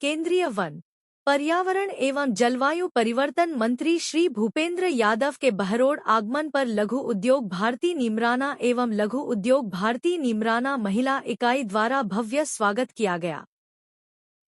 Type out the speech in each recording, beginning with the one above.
केंद्रीय वन, पर्यावरण एवं जलवायु परिवर्तन मंत्री श्री भूपेंद्र यादव के बहरोड़ आगमन पर लघु उद्योग भारती नीमराना एवं लघु उद्योग भारती नीमराना महिला इकाई द्वारा भव्य स्वागत किया गया।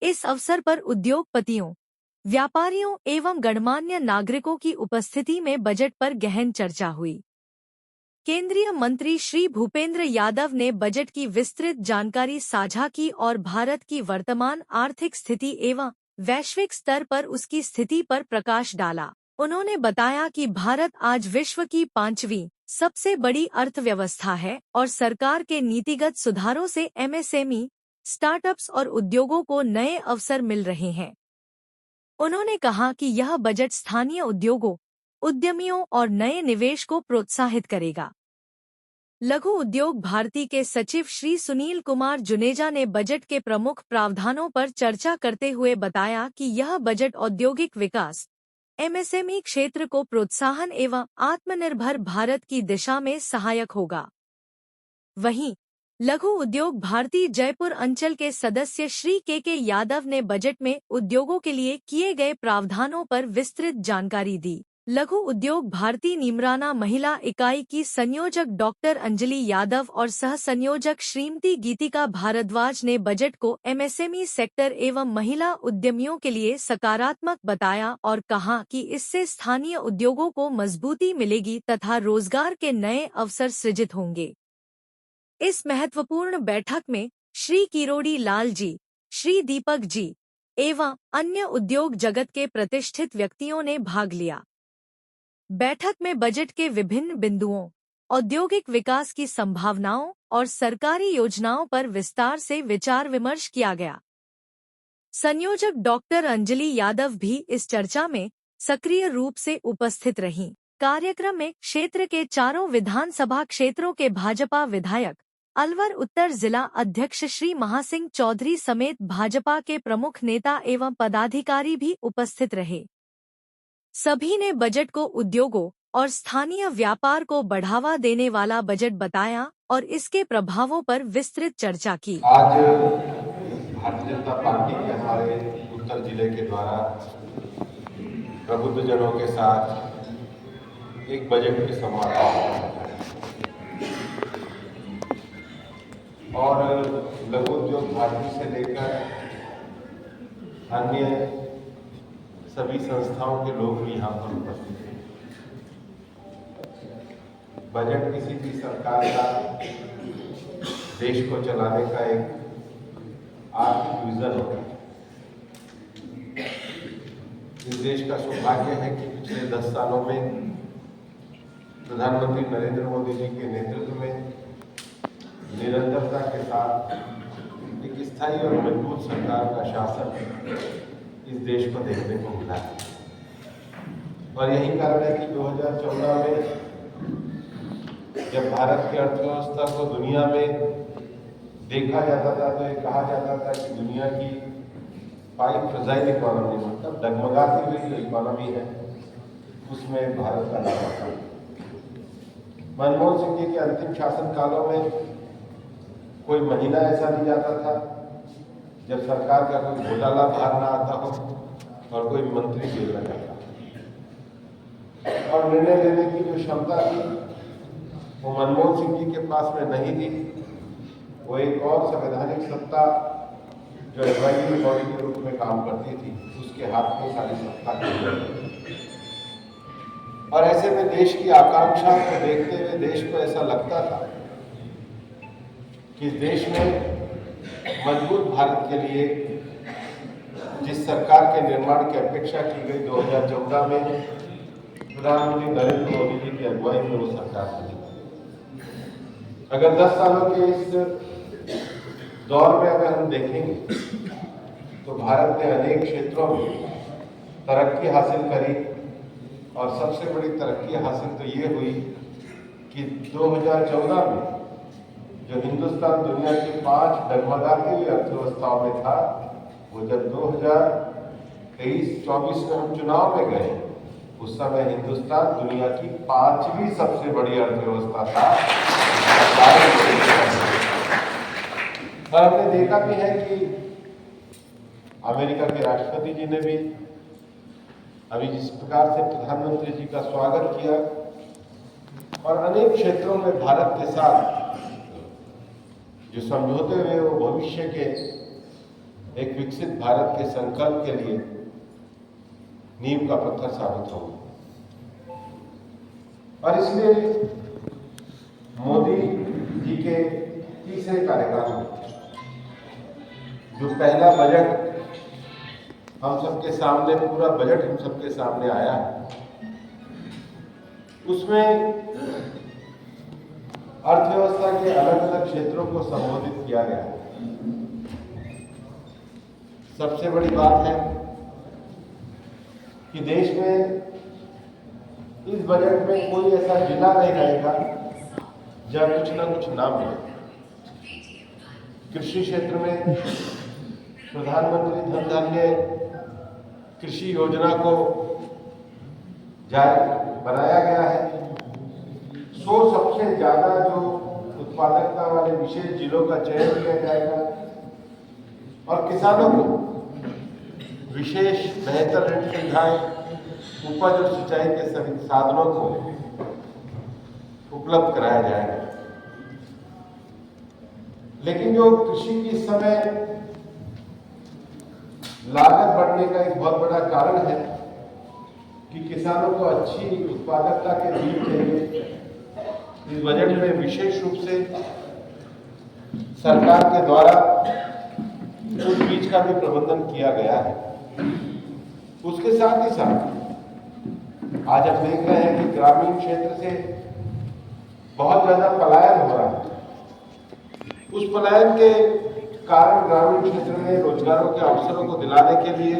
इस अवसर पर उद्योगपतियों, व्यापारियों एवं गणमान्य नागरिकों की उपस्थिति में बजट पर गहन चर्चा हुई। केंद्रीय मंत्री श्री भूपेंद्र यादव ने बजट की विस्तृत जानकारी साझा की और भारत की वर्तमान आर्थिक स्थिति एवं वैश्विक स्तर पर उसकी स्थिति पर प्रकाश डाला। उन्होंने बताया कि भारत आज विश्व की 5वीं सबसे बड़ी अर्थव्यवस्था है और सरकार के नीतिगत सुधारों से एमएसएमई, स्टार्टअप्स और उद्योगों को नए अवसर मिल रहे हैं। उन्होंने कहा कि यह बजट स्थानीय उद्योगों, उद्यमियों और नए निवेश को प्रोत्साहित करेगा। लघु उद्योग भारती के सचिव श्री सुनील कुमार जुनेजा ने बजट के प्रमुख प्रावधानों पर चर्चा करते हुए बताया कि यह बजट औद्योगिक विकास, एमएसएमई क्षेत्र को प्रोत्साहन एवं आत्मनिर्भर भारत की दिशा में सहायक होगा। वहीं लघु उद्योग भारती जयपुर अंचल के सदस्य श्री के यादव ने बजट में उद्योगों के लिए किए गए प्रावधानों पर विस्तृत जानकारी दी। लघु उद्योग भारती नीमराना महिला इकाई की संयोजक डॉक्टर अंजलि यादव और सह संयोजक श्रीमती गीतिका भारद्वाज ने बजट को एमएसएमई सेक्टर एवं महिला उद्यमियों के लिए सकारात्मक बताया और कहा कि इससे स्थानीय उद्योगों को मजबूती मिलेगी तथा रोजगार के नए अवसर सृजित होंगे। इस महत्वपूर्ण बैठक में श्री किरोड़ी लाल जी, श्री दीपक जी एवं अन्य उद्योग जगत के प्रतिष्ठित व्यक्तियों ने भाग लिया। बैठक में बजट के विभिन्न बिंदुओं, औद्योगिक विकास की संभावनाओं और सरकारी योजनाओं पर विस्तार से विचार विमर्श किया गया। संयोजक डॉक्टर अंजलि यादव भी इस चर्चा में सक्रिय रूप से उपस्थित रहीं। कार्यक्रम में क्षेत्र के चारों विधानसभा क्षेत्रों के भाजपा विधायक, अलवर उत्तर जिला अध्यक्ष श्री महासिंह चौधरी समेत भाजपा के प्रमुख नेता एवं पदाधिकारी भी उपस्थित रहे। सभी ने बजट को उद्योगों और स्थानीय व्यापार को बढ़ावा देने वाला बजट बताया और इसके प्रभावों पर विस्तृत चर्चा की। आज भारतीय जनता पार्टी के हमारे उत्तर जिले के द्वारा प्रबुद्धजनों के साथ एक बजट की संवाद और लघु उद्योग भारती से लेकर अन्य सभी संस्थाओं के लोग भी यहाँ पर उपस्थित हैं। बजट किसी भी सरकार का देश को चलाने का एक आर्थिक विजन होता है। इस देश का सौभाग्य है कि पिछले 10 सालों में प्रधानमंत्री नरेंद्र मोदी जी के नेतृत्व में निरंतरता के साथ एक स्थायी और मजबूत सरकार का शासन इस देश को देखने को मिला है। और यही कारण है कि 2014 में जब भारत की अर्थव्यवस्था को दुनिया में देखा जाता था तो ये कहा जाता था कि दुनिया की 5 फ्रजाइल इकोनॉमी, मतलब डगमगाती हुई जो इकोनॉमी है, उसमें भारत का नाम आता है। मनमोहन सिंह जी के अंतिम शासनकालों में कोई महीना ऐसा नहीं जाता था जब सरकार का कोई घोटाला बाहर ना आता हो और कोई मंत्री जेल न जाता। और निर्णय लेने की जो क्षमता थी वो मनमोहन सिंह जी के पास में नहीं थी। वो एक और संवैधानिक सत्ता जो एडवाइजरी बॉडी के रूप में काम करती थी, उसके हाथ में सारी सत्ता थी। और ऐसे में देश की आकांक्षा को देखते हुए देश को ऐसा लगता था कि देश में मजबूत भारत के लिए जिस सरकार के निर्माण की अपेक्षा की गई 2014 में प्रधानमंत्री नरेंद्र मोदी जी की अगुवाई में वो सरकार बनी। अगर 10 सालों के इस दौर में अगर हम देखेंगे तो भारत ने अनेक क्षेत्रों में तरक्की हासिल करी और सबसे बड़ी तरक्की हासिल तो ये हुई कि 2014 में जो हिंदुस्तान दुनिया की 5 डगमगाती हुई अर्थव्यवस्थाओं में था, वो जब 2023-24 में हम चुनाव में गए, उस समय हिंदुस्तान दुनिया की 5वीं सबसे बड़ी अर्थव्यवस्था था। और हमने देखा भी है कि अमेरिका के राष्ट्रपति जी ने भी अभी जिस प्रकार से प्रधानमंत्री जी का स्वागत किया और अनेक क्षेत्रों में भारत के साथ जो समझौते हुए वो भविष्य के एक विकसित भारत के संकल्प के लिए नींव का पत्थर साबित होंगे। और इसलिए मोदी जी के तीसरे कार्यकाल में जो पहला बजट हम सबके सामने, पूरा बजट हम सबके सामने आया है, उसमें अर्थव्यवस्था के अलग अलग क्षेत्रों को संबोधित किया गया है। सबसे बड़ी बात है कि देश में इस बजट में कोई ऐसा जिला नहीं रहेगा जहां कुछ ना कुछ ना मिले। कृषि क्षेत्र में प्रधानमंत्री धन धान्य कृषि योजना को जारी बनाया गया है। 100 सबसे ज्यादा जो उत्पादकता वाले विशेष जिलों का चयन किया जाएगा और किसानों को विशेष बेहतर ऋण सुविधाएं, उपज और सिंचाई के सभी साधनों को उपलब्ध कराया जाएगा। लेकिन जो कृषि की इस समय लागत बढ़ने का एक बहुत बड़ा कारण है कि किसानों को अच्छी उत्पादकता के बीज चाहिए। इस बजट में विशेष रूप से सरकार के द्वारा उस बीज का भी प्रबंधन किया गया है। उसके साथ ही साथ आज हम देख रहे हैं कि ग्रामीण क्षेत्र से बहुत ज्यादा पलायन हो रहा है। उस पलायन के कारण ग्रामीण क्षेत्र में रोजगारों के अवसरों को दिलाने के लिए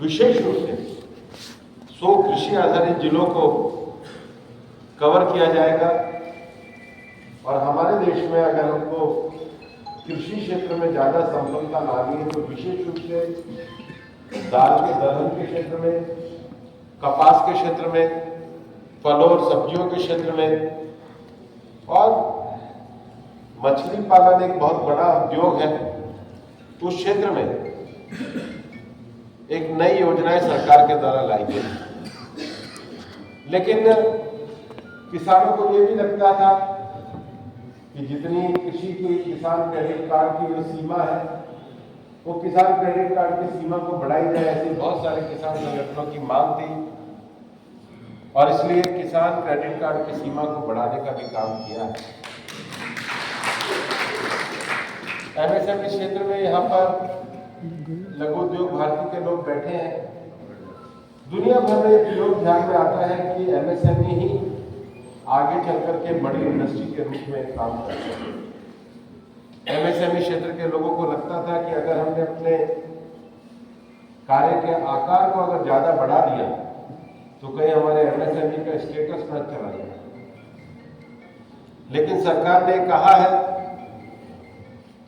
विशेष रूप से 100 कृषि आधारित जिलों को कवर किया जाएगा। और हमारे देश में अगर हमको कृषि क्षेत्र में ज्यादा सफलता लानी है तो विशेष रूप से दाल के दलहन के क्षेत्र में, कपास के क्षेत्र में, फलों और सब्जियों के क्षेत्र में और मछली पालन एक बहुत बड़ा उद्योग है, उस क्षेत्र में एक नई योजनाएं सरकार के द्वारा लाई गई। लेकिन किसानों को ये भी लगता था कि जितनी कृषि की किसान क्रेडिट कार्ड की जो सीमा है वो किसान क्रेडिट कार्ड की सीमा को बढ़ाई जाए, ऐसी बहुत सारे किसान संगठनों की मांग थी और इसलिए किसान क्रेडिट कार्ड की सीमा को बढ़ाने का भी काम किया है। एमएसएमई क्षेत्र में यहाँ पर लघु उद्योग भारती के लोग बैठे हैं। दुनिया भर में लोग ध्यान में आता है कि एमएसएमई ही आगे चलकर के बड़ी इंडस्ट्री के रूप में काम करते हैं। एमएसएमई क्षेत्र के लोगों को लगता था कि अगर हमने अपने कार्य के आकार को अगर ज्यादा बढ़ा दिया तो कहीं हमारे एमएसएमई का स्टेटस न चला जाए। लेकिन सरकार ने कहा है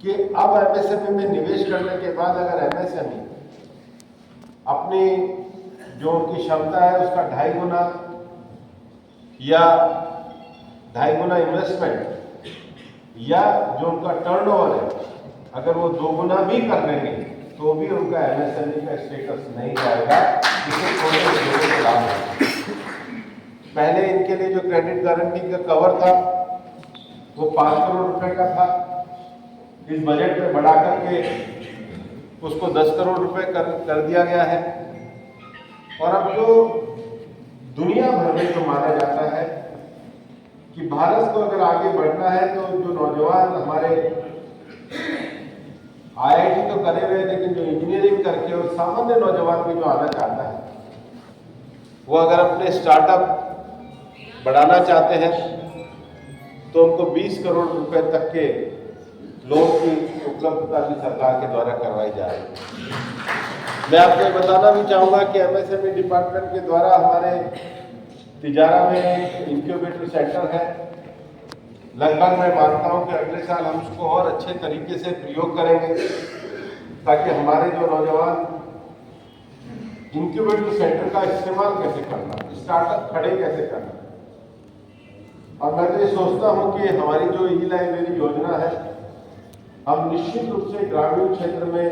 कि अब एमएसएमई में निवेश करने के बाद अगर एमएसएमई अपनी जो उनकी क्षमता है उसका 2.5 गुना या 2.5 गुना इन्वेस्टमेंट या जो उनका टर्नओवर है अगर वो 2 गुना भी कर लेंगे तो भी उनका एमएसएमई का स्टेटस नहीं जाएगा। इसे छोटे लाभ है। पहले इनके लिए जो क्रेडिट गारंटी का कवर था वो 5 करोड़ रुपए का था। इस बजट में बढ़ा करके उसको 10 करोड़ रुपए कर दिया गया है। और अब जो दुनिया भर में जो माना जाता है कि भारत को अगर आगे बढ़ना है तो जो नौजवान हमारे आईआईटी तो करे हुए लेकिन जो इंजीनियरिंग करके और सामान्य नौजवान भी जो आना चाहता है वो अगर अपने स्टार्टअप बढ़ाना चाहते हैं तो उनको 20 करोड़ रुपए तक के लोन की उपलब्धता भी सरकार के द्वारा करवाई जा रही है। मैं आपको बताना भी चाहूंगा कि एमएसएमई डिपार्टमेंट के द्वारा हमारे तिजारा में इंक्यूबेटर सेंटर है। लगभग मैं मानता हूं कि अगले साल हम उसको और अच्छे तरीके से प्रयोग करेंगे ताकि हमारे जो नौजवान इंक्यूबेटर सेंटर का इस्तेमाल कैसे करना, स्टार्टअप खड़े कैसे करना। और मैं तो ये सोचता हूं कि हमारी जो ई लाइब्रेरी योजना है हम निश्चित रूप से ग्रामीण क्षेत्र में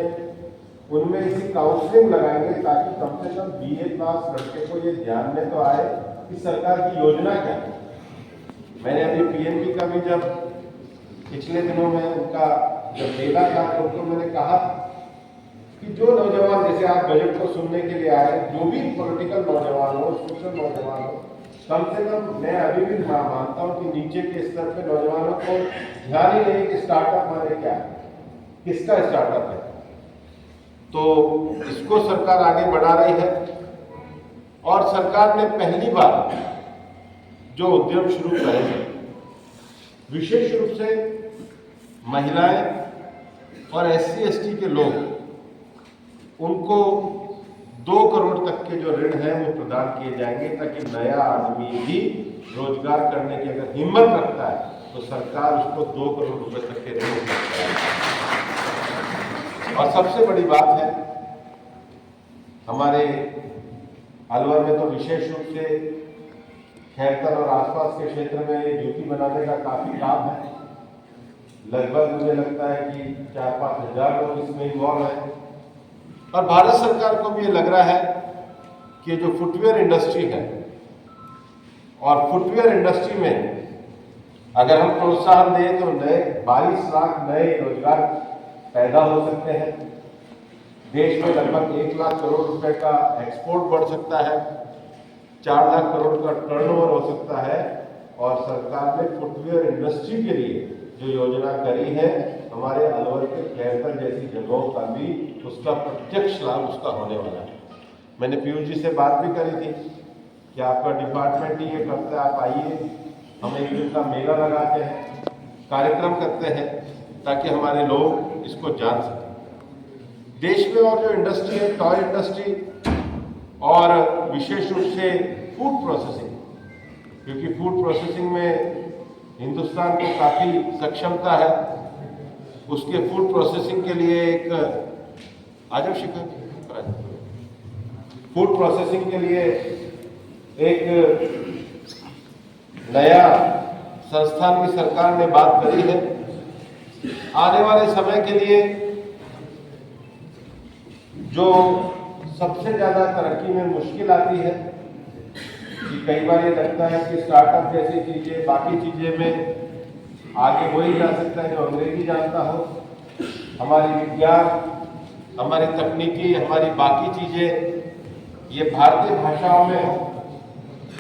उनमें ऐसी काउंसलिंग लगाएंगे ताकि कम से कम बीए पास लड़के को ये ध्यान में तो आए कि सरकार की योजना क्या है। मैंने अभी पीएनबी का भी जब पिछले दिनों में उनका जब मेला था तो उनको मैंने कहा कि जो नौजवान, जैसे आप बजट को सुनने के लिए आए, जो भी पॉलिटिकल नौजवान हो, सोशल नौजवान हो, कम से कम मैं अभी भी मानता हूं कि नीचे के स्तर पे नौजवानों को ध्यान ही नहीं कि स्टार्टअप माने क्या है, किसका स्टार्टअप है। तो इसको सरकार आगे बढ़ा रही है और सरकार ने पहली बार जो उद्यम शुरू करे हैं, विशेष रूप से महिलाएं और SC/ST के लोग, उनको 2 करोड़ तक के जो ऋण है वो प्रदान किए जाएंगे ताकि नया आदमी भी रोजगार करने की अगर हिम्मत रखता है तो सरकार उसको 2 करोड़ रुपए तक के ऋण देती है। और सबसे बड़ी बात है, हमारे अलवर में तो विशेष रूप से खैरतर और आसपास के क्षेत्र में जूती बनाने का काफी काम है। लगभग मुझे लगता है कि 4-5 हजार लोग इसमें इन्वॉल्व हैं और भारत सरकार को भी ये लग रहा है कि जो फुटवेयर इंडस्ट्री है और फुटवेयर इंडस्ट्री में अगर हम प्रोत्साहन दें तो नए 22 लाख नए रोजगार पैदा हो सकते हैं। देश में लगभग 1 लाख करोड़ रुपए का एक्सपोर्ट बढ़ सकता है, 4 लाख करोड़ का टर्नओवर हो सकता है। और सरकार ने फुटवेयर इंडस्ट्री के लिए जो योजना करी है, हमारे अलवर के खैरतर जैसी जगहों का भी उसका प्रत्यक्ष लाभ उसका होने वाला है। मैंने पीयूष जी से बात भी करी थी कि आपका डिपार्टमेंट ही ये करता है, आप आइए, हम एक दिन का मेला लगाते हैं, कार्यक्रम करते हैं ताकि हमारे लोग इसको जान सकें। देश में और जो इंडस्ट्री है, टॉय इंडस्ट्री और विशेष रूप से फूड प्रोसेसिंग, क्योंकि फूड प्रोसेसिंग में हिंदुस्तान को काफ़ी सक्षमता है, उसके फूड प्रोसेसिंग के लिए एक आजम शिखर फूड प्रोसेसिंग के लिए एक नया संस्थान की सरकार ने बात करी है। आने वाले समय के लिए जो सबसे ज़्यादा तरक्की में मुश्किल आती है कि कई बार ये लगता है कि स्टार्टअप जैसी चीज़ें, बाकी चीज़ें में आगे वही जा सकता है जो अंग्रेजी जानता हो। हमारी विज्ञान, हमारी तकनीकी, हमारी बाकी चीज़ें ये भारतीय भाषाओं में हो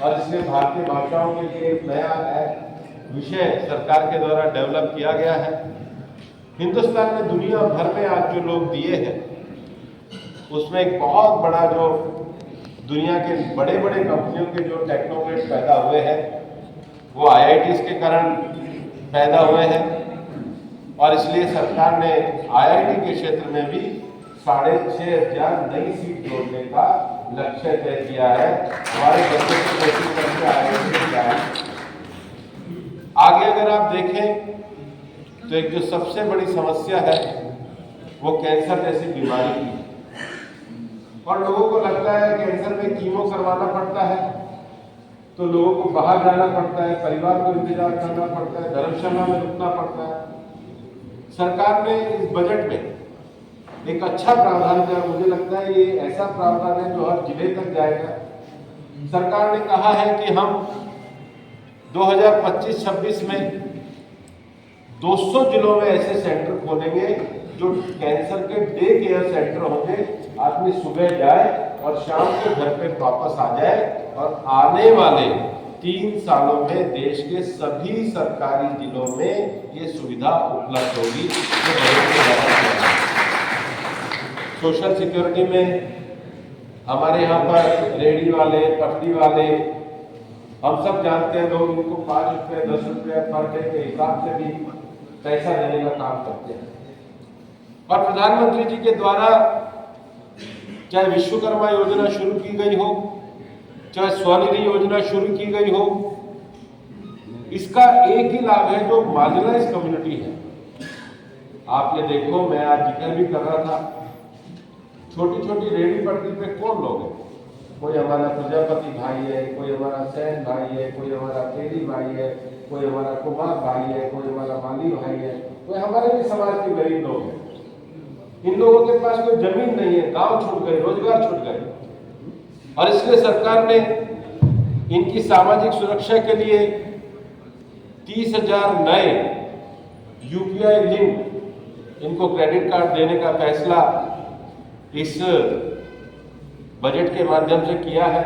और इसलिए भारतीय भाषाओं के लिए एक नया विषय सरकार के द्वारा डेवलप किया गया है। हिंदुस्तान में दुनिया भर में आज जो लोग दिए हैं उसमें एक बहुत बड़ा जो दुनिया के बड़े बड़े कंपनियों के जो टेक्नोक्रेट पैदा हुए हैं वो IITs के कारण पैदा हुए हैं और इसलिए सरकार ने IIT के क्षेत्र में भी 6,500 नई सीट जोड़ने का लक्ष्य तय किया है। हमारे बच्चों की कोशिश करके IIT आगे अगर आप देखें तो एक जो सबसे बड़ी समस्या है वो कैंसर जैसी बीमारी की है और लोगों को लगता है कैंसर में कीमो करवाना पड़ता है तो लोगों को बाहर जाना पड़ता है, परिवार को इंतजार करना पड़ता है, धर्मशाला में रुकना पड़ता है। सरकार ने इस बजट में एक अच्छा प्रावधान किया, मुझे लगता है ये ऐसा प्रावधान है जो हर जिले तक जाएगा। सरकार ने कहा है कि हम 2025-26 में 200 जिलों में ऐसे सेंटर खोलेंगे जो कैंसर के डे केयर सेंटर होंगे। आदमी सुबह जाए और शाम को घर पे वापस आ जाए और आने वाले 3 सालों में देश के सभी सरकारी जिलों में ये सुविधा उपलब्ध होगी। सोशल सिक्योरिटी में हमारे यहाँ पर रेहड़ी वाले, पटरी वाले, हम सब जानते हैं, लोग इनको 5 रुपये 10 रुपये पर डे के हिसाब से भी पैसा देने का काम करते हैं। और प्रधानमंत्री जी के द्वारा चाहे विश्वकर्मा योजना शुरू की गई हो, चाहे स्वनिधि योजना शुरू की गई हो, इसका एक ही लाभ है जो मार्जिनलाइज कम्युनिटी है। आप ये देखो, मैं आज जिक्र भी कर रहा था, छोटी छोटी रेहड़ी पटरी पे कौन लोग हैं? कोई हमारा प्रजापति भाई है, कोई हमारा सैन भाई है, कोई हमारा तेली भाई है, कोई हमारा कुमार भाई है, कोई हमारा माली भाई है। कोई हमारे भी समाज के गरीब लोग हैं, इन लोगों के पास कोई जमीन नहीं है, गांव छूट गए, रोजगार छूट गए, और इसलिए सरकार ने इनकी सामाजिक सुरक्षा के लिए 30,000 नए यूपीआई लिंक इनको क्रेडिट कार्ड देने का फैसला इस बजट के माध्यम से किया है।